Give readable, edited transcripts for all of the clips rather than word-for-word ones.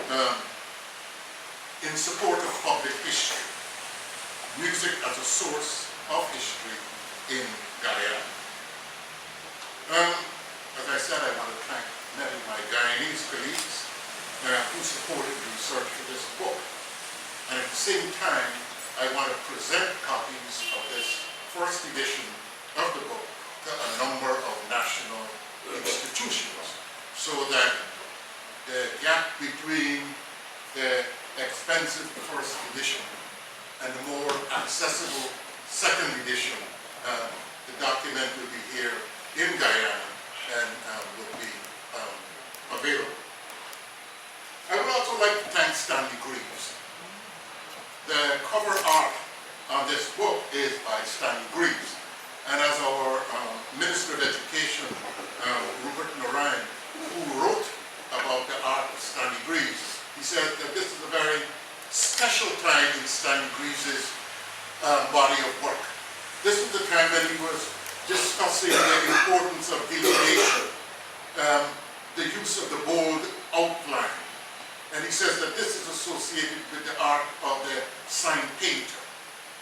um, in support of public history, music as a source of history in Guyana. As I said, I want to thank many of my Guyanese colleagues who supported the research for this book. And at the same time, I want to present copies of this first edition of the book to a number of national institutions, so that the gap between the expensive first edition and the more accessible second edition, the document will be here in Guyana and will be available. I would also like to thank Stanley Greaves. The cover art on this book is by Stanley Greaves. And as our Minister of Education, Moray, who wrote about the art of Stanley Greaves, he said that this is a very special time in Stanley Greaves' body of work. This was the time when he was discussing the importance of delineation, the use of the bold outline. And he says that this is associated with the art of the sign painter.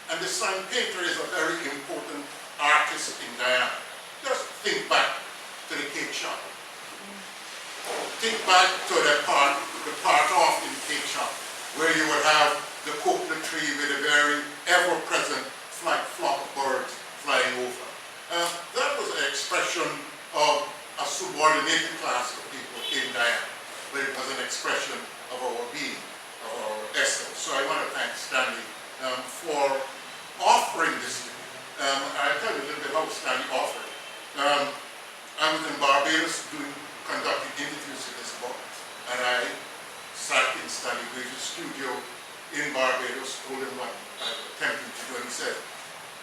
And the sign painter is a very important artist in Guyana. Just think back to the cake shop. Think back to the part off in the cake shop, where you would have the coconut tree with a very ever-present flock of birds flying over. That was an expression of a subordinated class of people in Guyana, but it was an expression of our being, of our essence. So I want to thank Stanley for offering this to me. I'll tell you a little bit how Stanley offered it. I was in Barbados conducting interviews with this book, and I sat in Stanley Greaves' studio in Barbados, told him what I was attempting to do, and he said,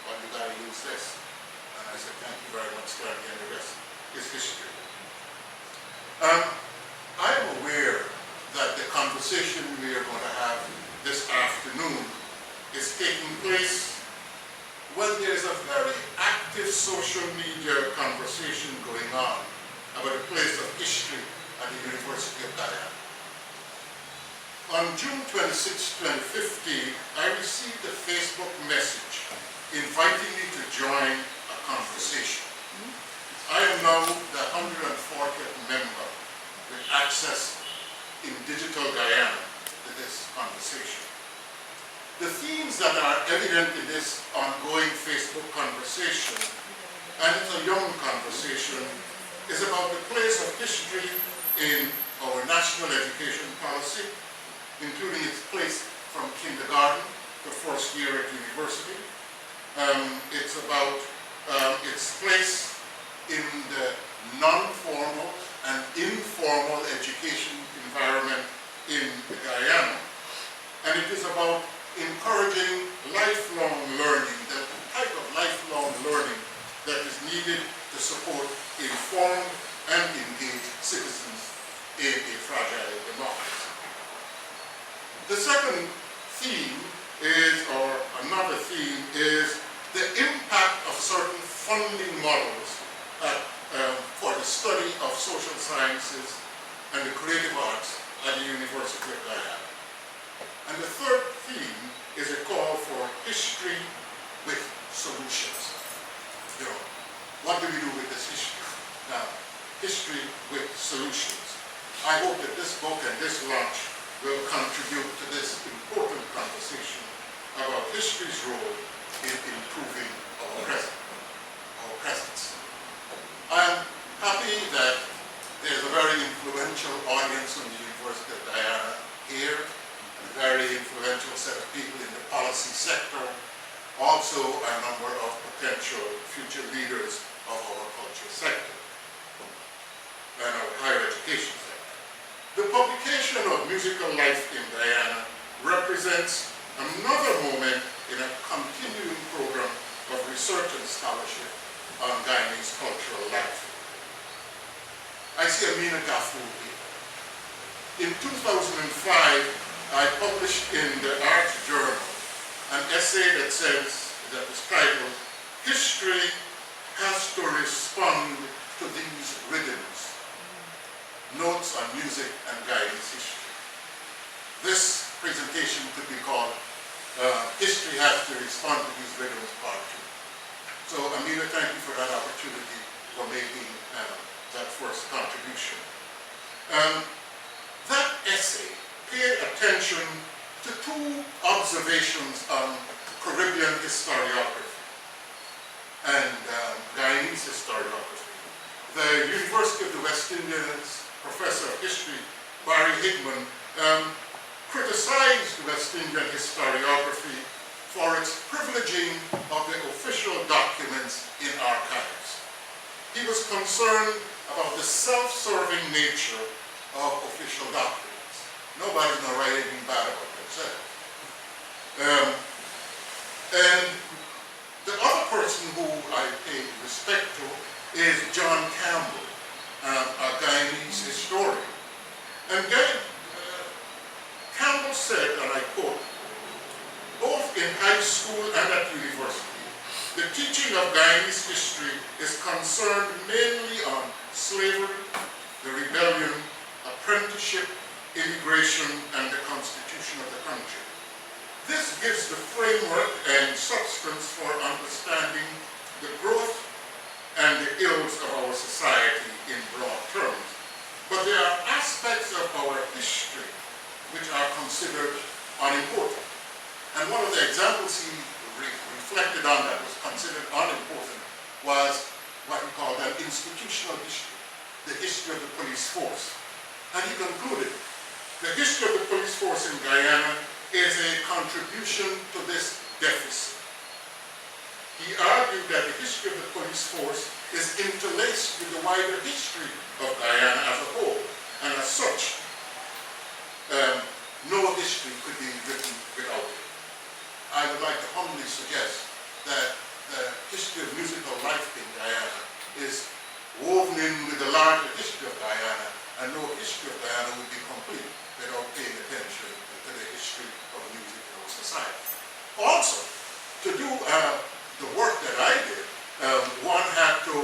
well, you got to use this. And I said, thank you very much, Stanley, and the rest is history. I am aware that the conversation we are going to have this afternoon is taking place when there is a very active social media conversation going on about the place of history at the University of Guyana. On June 26, 2015, I received a Facebook message inviting me to join a conversation. I am now the 140th member with access in digital Guyana to this conversation. The themes that are evident in this ongoing Facebook conversation, and it's a young conversation, is about the place of history in our national education policy, including its place from kindergarten to first year at university. It's about its place in the non-formal and informal education environment in Guyana. And it is about encouraging lifelong learning, the type of lifelong learning that is needed to support informed and engaged citizens in a fragile democracy. The second theme is, or another theme, is the impact of certain funding models for the study of social sciences and the creative arts at the University of Guyana. And the third theme is a call for history with solutions. You know, what do we do with this history? Now, history with solutions. I hope that this book and this launch will contribute to this important conversation about history's role in improving our presence. I am happy that there's a very influential audience from the University of Guyana here, a very influential set of people in the policy sector, also a number of potential future leaders of our culture sector and our higher education sector. The publication of Musical Life in Guyana represents another moment in a continuing program of research and scholarship on Guyanese cultural life. I see Amina Gafour here. In 2005, I published in the Arts Journal an essay that was titled, "History Has to Respond to These Rhythms, Notes on Music and Guyanese History." this presentation could be called History Has to Respond to These Rhythms Part 2. So Amina, thank you for that opportunity for making that first contribution. That essay paid attention to two observations on Caribbean historiography and Guyanese historiography. The University of the West Indies professor of history, Barry Hickman, criticized West Indian historiography for its privileging of the official documents in archives. He was concerned about the self-serving nature of official documents. Nobody's going to write anything bad about themselves. And the other person who I pay respect to is John Campbell, a Guyanese historian. And Campbell said, and I quote, both in high school and at university, the teaching of Guyanese history is concerned mainly on slavery, the rebellion, apprenticeship, immigration, and the constitution of the country. This gives the framework and substance for understanding the growth and the ills of our society in broad terms. But there are aspects of our history which are considered unimportant. And one of the examples he reflected on that was considered unimportant was what he called an institutional history, the history of the police force. And he concluded, the history of the police force in Guyana is a contribution to this deficit. He argued that the history of the police force is interlaced with the wider history of Guyana as a whole, and as such, no history could be written without it. I would like to humbly suggest that the history of musical life in Guyana is woven in with the larger history of Guyana, and no history of Guyana would be complete without paying attention to the history of music in our society. Also, to do the work that I did, one had to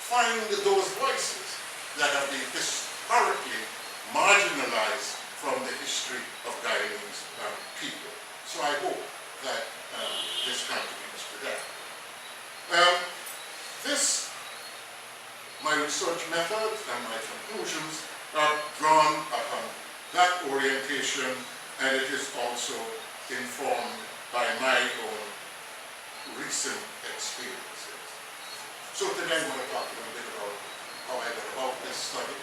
find those voices that have been historically marginalized from the history of Guyanese people. So I hope that this contributes to that. My research methods and my conclusions are drawn upon that orientation, and it is also informed by my own recent experiences. So today I'm going to talk a little bit about how I got about this study,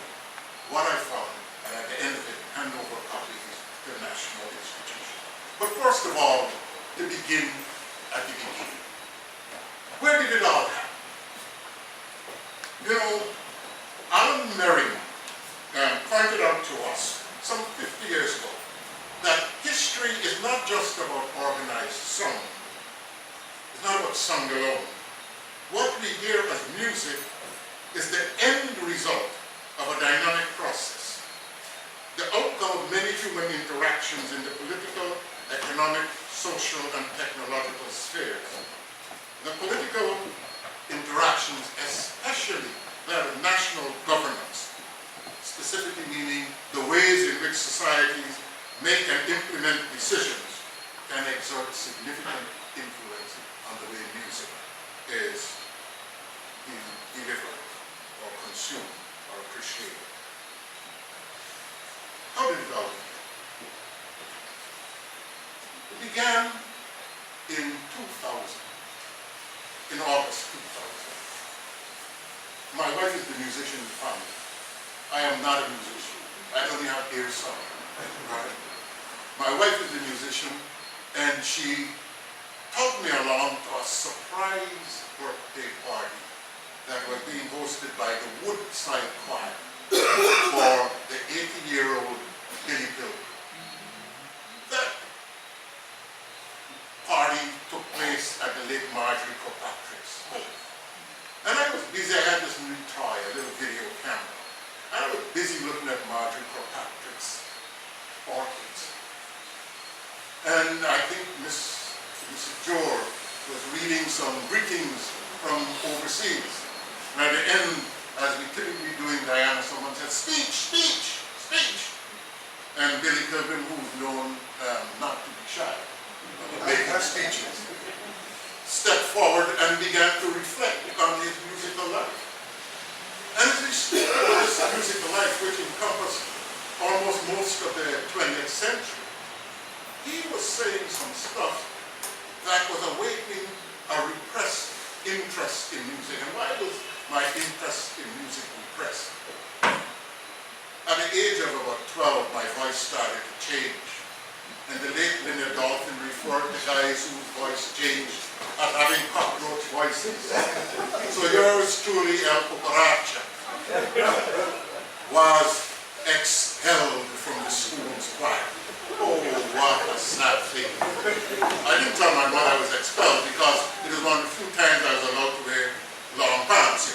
what I found, and at the end of it, hand over copies to the national institution. But first of all, to begin at the beginning. Where did it all happen? You know, Alan Merriman pointed out to us some 50 years ago that history is not just about organized song. It's not about song alone. What we hear as music is the end result of a dynamic process, the outcome of many human interactions in the political, economic, social, and technological spheres. The political interactions, especially that of national governance, specifically meaning the ways in which societies make and implement decisions, can exert significant influence on the way music is being delivered or consumed or appreciated. How did it all begin? It began in 2000, in August 2000. My wife is the musician in the family. I am not a musician. I only have ear song. Right? My wife is a musician, and she took me along to a surprise birthday party that was being hosted by the Woodside Choir for the 80-year-old Billy Pilgrim. That party took place at the late Marjorie Kirkpatrick's home. And I was busy. I had this new toy, a little video camera. I was busy looking at Marjorie Kirkpatrick's orchids. And I think Mrs. George was reading some greetings from overseas. And at the end, as we typically do in Guyana, someone said, speech, speech, speech. and Billy Pilgrim, who's known not to be shy about making speeches, stepped forward and began to reflect on his musical life. And as he spoke of his musical life, which encompassed almost most of the 20th century, he was saying some stuff that was awakening a repressed interest in music. And why was my interest in music repressed? At the age of about 12, my voice started to change. And the late Leonard Dolphin referred to guys whose voice changed as having cockroach voices. So yours truly, El Cucaracha, was expelled from the school's choir. Oh, what a sad thing. I didn't tell my mother I was expelled because it was one of the few times I was allowed to wear long pants.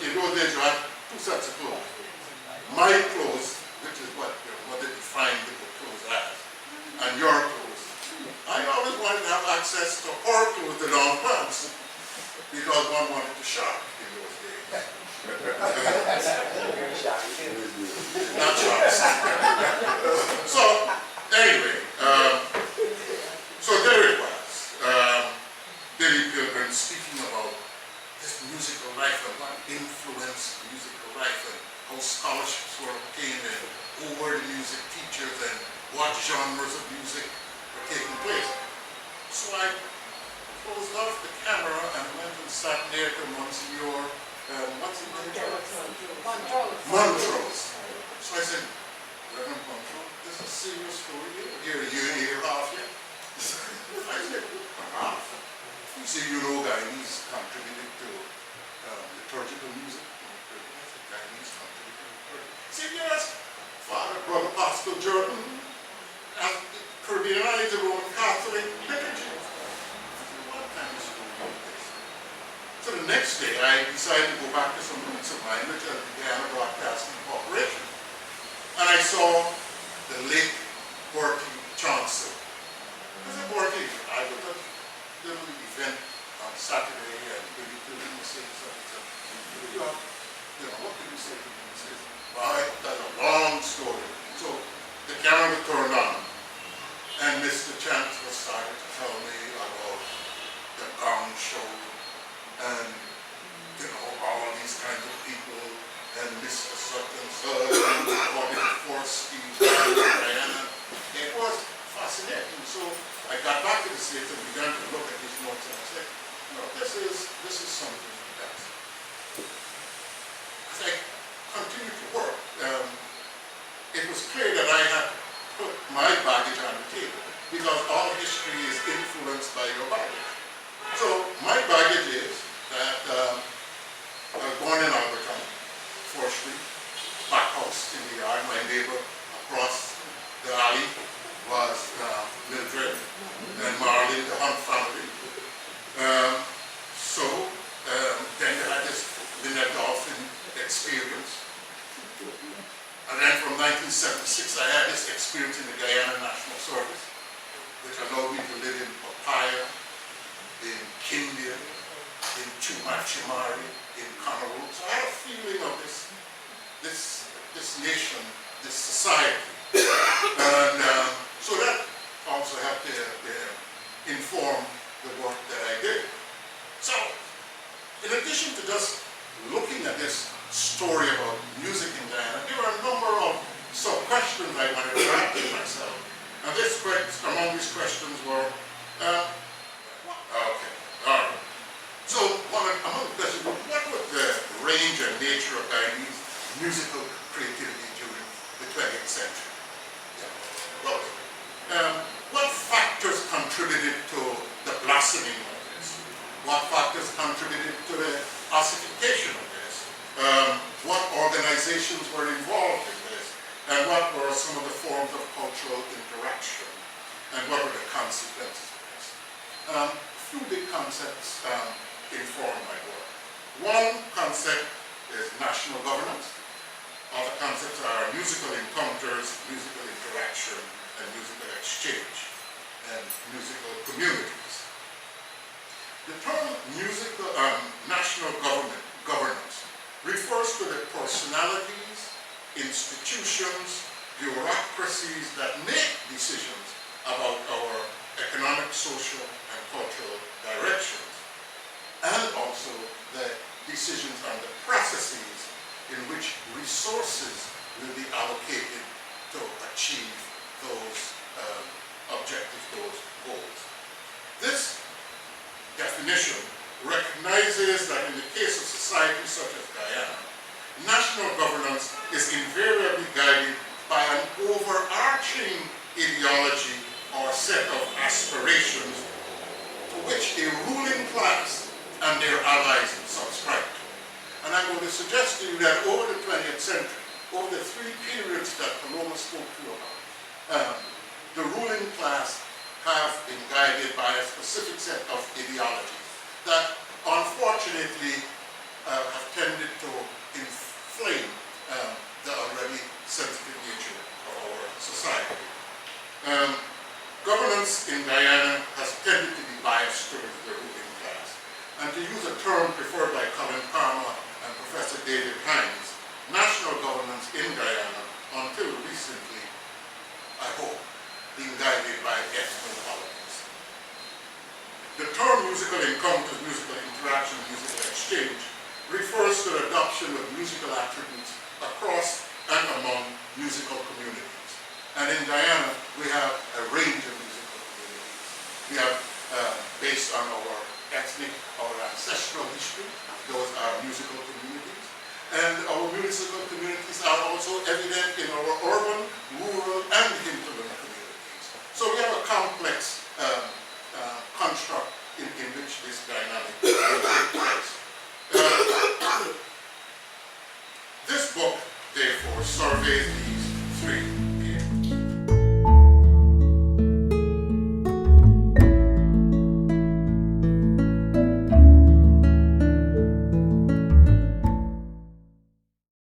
In those days you had two sets of clothes. My clothes, which is what your mother defined the clothes as, and your clothes. I always wanted to have access to her clothes, the long pants, because one wanted to shop in those days. Not shops. So, anyway, so there it was. Billy Pilgrim speaking about this musical life and what influenced musical life and how scholarships were obtained and who were the music teachers and what genres of music were taking place. So I closed off the camera and went and sat there to Monsignor, what's his name? Montrose. So I said, Reverend Montrose, this is a serious story here. You're a year and a half yet. I said, a half? He said, you know Guyanese contributed to liturgical music. I said, Guyanese contributed to liturgical. He said, yes, Father, Brother Pascal Jordan, and Caribbean is a Roman Catholic liturgy. I said, what kind of story is this? So the next day, I decided to go back to some roots of mine, which are the Guyana Broadcasting Corporation. And I saw the late Bertie Johnson. I said, Bertie, I was at a little event on Saturday, and Billy Pilgrim was saying something. You know, what can you say to me? He says, well, that's a long story. So the camera was turned on, and Mr. Chancellor started to tell me about the Gong Show, and you know, all these kinds of people, and Mr. Sutton, and according to Forde, Guyana. It was fascinating. So I got back to the States and began to look at these notes, and I said, you know, this is something else. As I continued to work, it was clear that I had put my baggage on the table, because all history is influenced by your baggage. So my baggage is that I was born in Alberton, 4th Street, back house in the yard. My neighbor across the alley was Mildred and Marlene, the Hunt family. Then I had this Leonard Dolphin experience. And then from 1976, I had this experience in the Guyana National Service, which allowed me to live in Papaya, in Kindia, in Chumachimari, in Cameroon. So I had a feeling of this nation, this society. And so that also helped to inform the work that I did. So, in addition to just looking at this story about music in Guyana, there were a number of sub-questions I wanted to ask myself. And among these questions were, okay, all right. So, among the questions were, what was the range and nature of Guyanese musical creativity during the 20th century? Yeah. What factors contributed to the blossoming of this? What factors contributed to the ossification of this? What organizations were involved in this? And what were some of the forms of cultural interaction? And what were the consequences of this? A few big concepts inform my work. One concept is national governance. Other concepts are musical encounters, musical interaction, and musical exchange, and musical communities. The term national governance refers to the personalities, institutions, bureaucracies that make decisions about our economic, social, and cultural directions, and also the decisions and the processes in which resources will be allocated to achieve those objectives, those goals. This definition recognizes that in the case of societies such as Guyana, national governance is invariably guided by an overarching ideology or set of aspirations to which a ruling class and their allies subscribe to. And I'm going to suggest to you that over the 20th century, over the three periods that Paloma spoke to you about, the ruling class have been guided by a specific set of ideologies that unfortunately have tended to inflame the already sensitive nature of our society. Governance in Guyana has tended to be biased towards the ruling class. And to use a term preferred by Colin Palmer and Professor David Hines, national governance in Guyana, until recently, I hope, being guided by ethnic politics. The term musical encounters, musical interaction, musical exchange refers to the adoption of musical attributes across and among musical communities. And in Guyana, we have a range of musical communities. We have, based on our ethnic, our ancestral history, those are musical communities. And our musical communities are also evident in our urban, rural, and hinterland communities. So we have a complex construct in which this dynamic will take place. This book, therefore, surveys these three